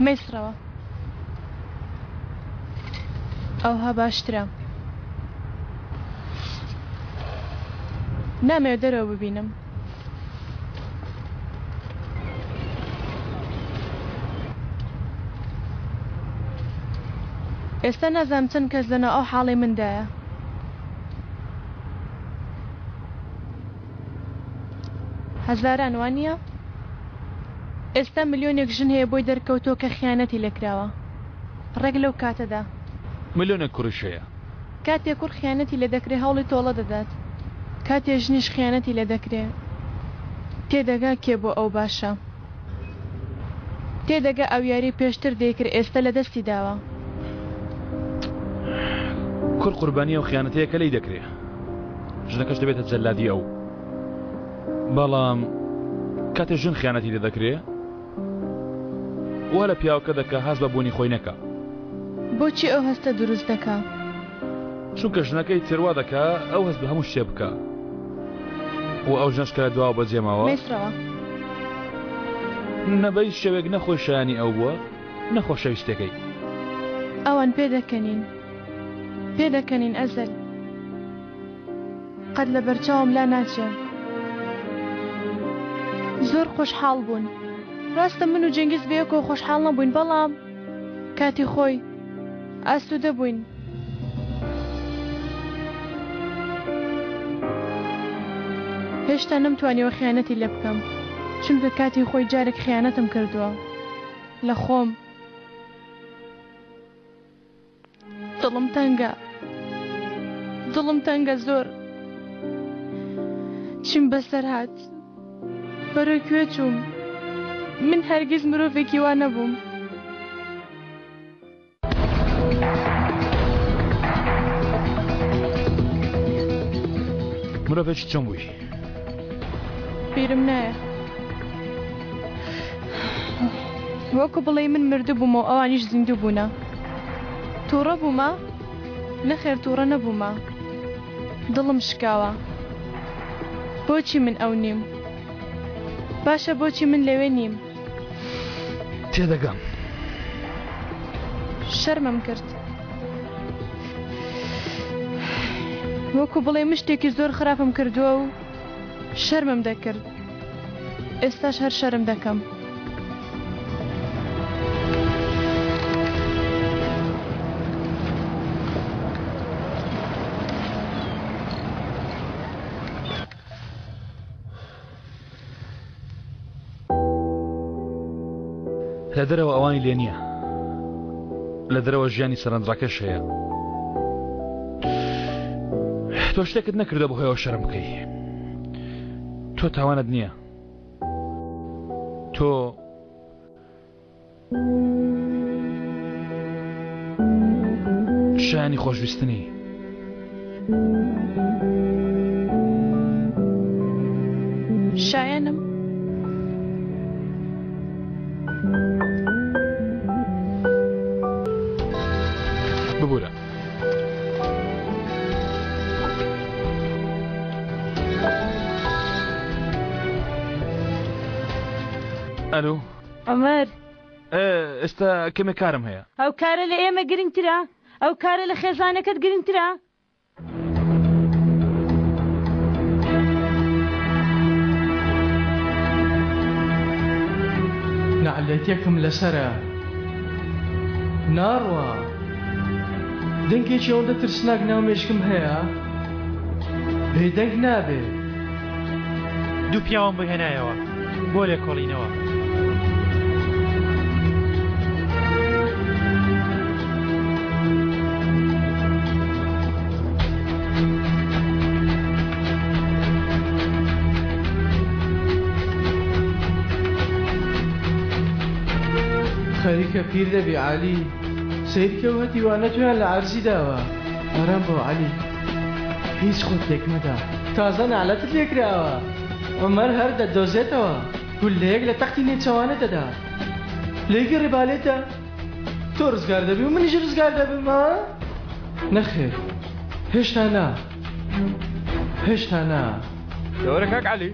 مەیسڕەوە ئەوها باشترە نامەوێت دەرەوە ببینم ئێستا نازانم چەند کەس لەناو ئەو حاڵی مندایە هەزاران وانە ئێستا ملیۆنێک ژن هەیە بۆی دەرکەوتۆ کە خیانەتی لێکراوە ڕێک لەو کاتەدا ملیۆنێک کوڕیش هەیە کاتێک کوڕ خیانەتی لێ دەکرێت هەوڵی تۆڵە دەدات کاتێ ژنیش خیانەتی لێ دەکرێت تێدەگا کێ بۆ ئەو باشە تێدەگا ئەو یاری پێشتر دەیکرد ئێستا لە دەستی داوە کوڕ قوربانیە و خیانەتەیەکە لی دەکرێت ژنەکەش دەبێتە جەلادی ئەو بەڵام کاتێ ژن خیانەتی لێ دەکرێت وا لە پیاوەکە دەکە هەست بە بوونی خۆی نەکە بۆچی ئەو هەستە دروست دەکا چونکە ژنەکەی تێروا دەکا ئەو هەست بە هەموو شتێ بکە و ئەو ژنەشکە دواوە بەجێماوە مەیسڕەوە نەبەی شەوێک نەخۆی شایانی ئەو بووە نەخۆشەویستەکەی ئەوان پێدەکەنین ئەزەل قەت لە بەرچاوم لا ناچێ زۆر خۆشحاڵ بوون ڕاستە من و جەنگیز بەیەکەوە خۆشحاڵ نەبووین بەڵام کاتی خۆی ئاسوودە بووین هێشتا نەمتوانیەوە خیانەتی لێ بکەم چونکە کاتی خۆی جارێک خیانەتم کردووە لە خۆم دڵم تەنگە زۆر چیم بەسەر هات بەرەو کوێ چووم من هەرگیز مرۆڤێکی وا نەبووم مرۆڤێکی چۆن بووی بیرم نایە وەکو بڵێ من مردە بوومە و ئەوانیش زیندوو بوونە تووڕە بوومە نەخێر تووڕە نەبوومە دڵم شکاوە بۆچی من ئەو نیم باشە بۆچی من لەوێ نیم تێدەگەم شەرمم کرد وەکو بڵێ مشتێکی زۆر خراپم کردووە و شەرمم دەکرد ئێستاش هەر شەرم دەکەم لە دەرەوە ئەوانی لێ نییە لە دەرەوە ژیانی سەرنجڕاکەش هەیە تۆ شتێکت نەکردە بۆ هۆیەوە شەرم بکەی تۆ تاوانت نییە تۆ شایانی خۆشویستنی شایەنم ببوورە ئەلو ئەمەر ئێستا کەمێک کارم هەیە ئەو کارە لە ئێمە گرنگترە ئەو کارە لە خێزانەکەت گرنگترە نەعلەتێکم لەسەرە ناڕوە دەنگێکی ئەوەندە ترسناک ناومێشکم هەیە بێدەنگ نابێ دوو پیاوم بهێنایەوە بۆ لێکۆڵینەوە خەریکە پیر دەبی عالی سیرکە و هەتیوانە تویان لە عەرزی داوە ئارام بۆ عالی هیچ خۆت لێکمەدا تازە نعلەتت لێکراوە ئەمەر هەر دەدۆزێتەوە گولەیەک لە تەختی نێچەوانە دەدا لێگە ڕێبالێتە تۆ ڕزگار دەبی و منیش ڕزگار دەبم ها نەخێر هێشتا نا دەوەرە کاک عەلی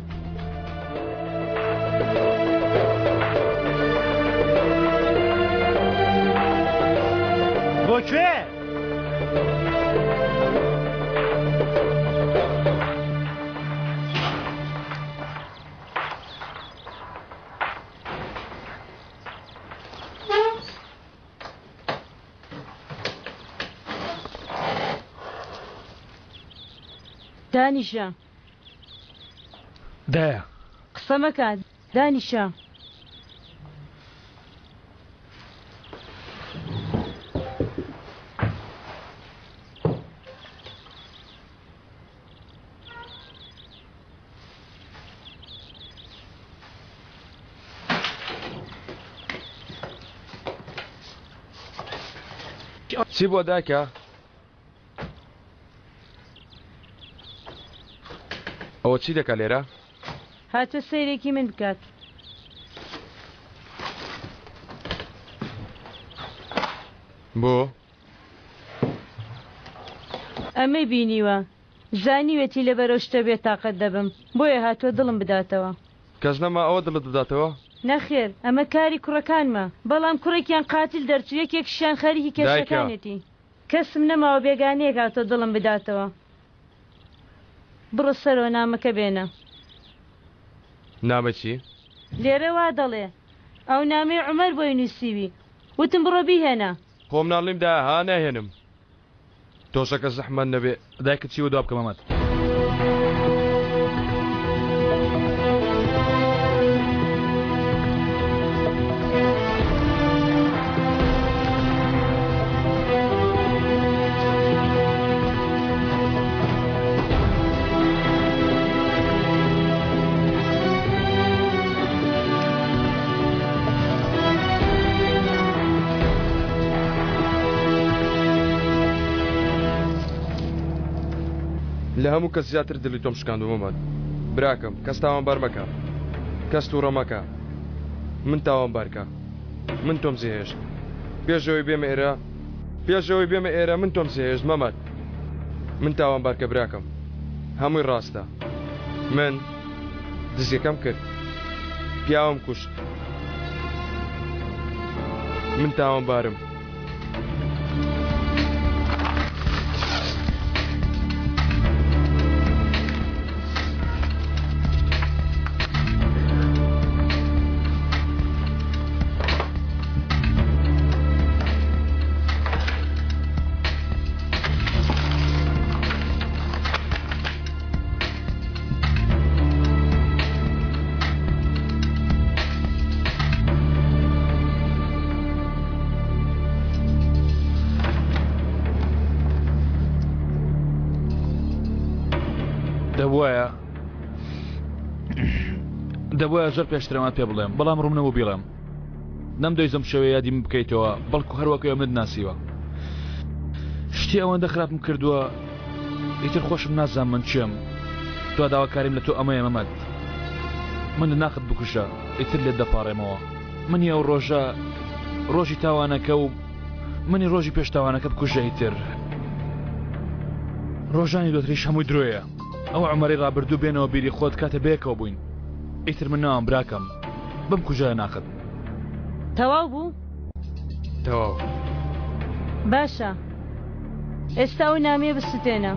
دانیشە دایە قسە مەکە دانیشە چی بۆ دایکە؟ ئەوە چی دەکە لێرە؟ هاتووە سەیرێکی من بکات بۆ؟ ئەمەی بینیوە زانیوێتی لە بەرەو شتە بێ تاقەت دەبم بۆیە هاتووە دڵم بداتەوە کەس نەما ئەوە دڵت بداتەوە؟ نەخێر ئەمە کاری کوڕەکانمە بەڵام کوڕێکیان قاتیل دەرچوو یەکێکشیان خەریکی کێشەکانێتی کەسم نەماوە بێگانەیەک هاتووە دڵم بداتەوە بڕۆ سەرەوە نامەکە بێنە نامە چی؟ لێرە وا دەڵێ ئەو نامەی عومەر بۆی نووسیوی وتم بڕۆ بیهێنە خۆم ناڵیم دا ها ناهێنم تۆشەکە زەحمەت نەبێ دایکت چی و دوا بکەم ئەمەت لە هەموو کەس زیاتر دڵی تۆم شکاندووە مەمەد براکەم کەس تاوانبار مەکە کەس تووڕە مەکە من تاوانبارکە من تۆم زێهێشت پێشەوەی بێمە ئێرە من تۆم زێهێشت مەمەد من تاوانبارکە براکەم هەمووی ڕاستە من دزیەکەم کرد پیاوم کوشت من تاوانبارم دەبواە زۆر پێشترەوەت پێ بڵێم بەڵام ڕوون نەبوو بیڵێم نەمدەیزم شەوەیە یادیم بکەیتەوە بەڵکو هەروەکەوە منت ناسیوە شتی ئەوەندە خراپم کردووە ئیتر خۆشم نازانم من چیم تۆ داواکاریم لە تۆ ئەمەیە مەمەد من لە ناخت بکوشە ئیتر لێت دەپاڕێمەوە منی ئەو ڕۆژە ڕۆژی تاوانەکە و منی ڕۆژی پێشتاوانەکە بکوژە ئیتر ڕۆژانی دۆتریش هەمووی درۆیە ئەو عومەری ڕابردوو بێنەوە بیری خۆت کاتە بەیەکەوە بووین ئیتر من ناوام براکەم بم کوژە ناخت تەواو بوو؟ تەواو باشە ئێستا ئەو نامەیە بستێنە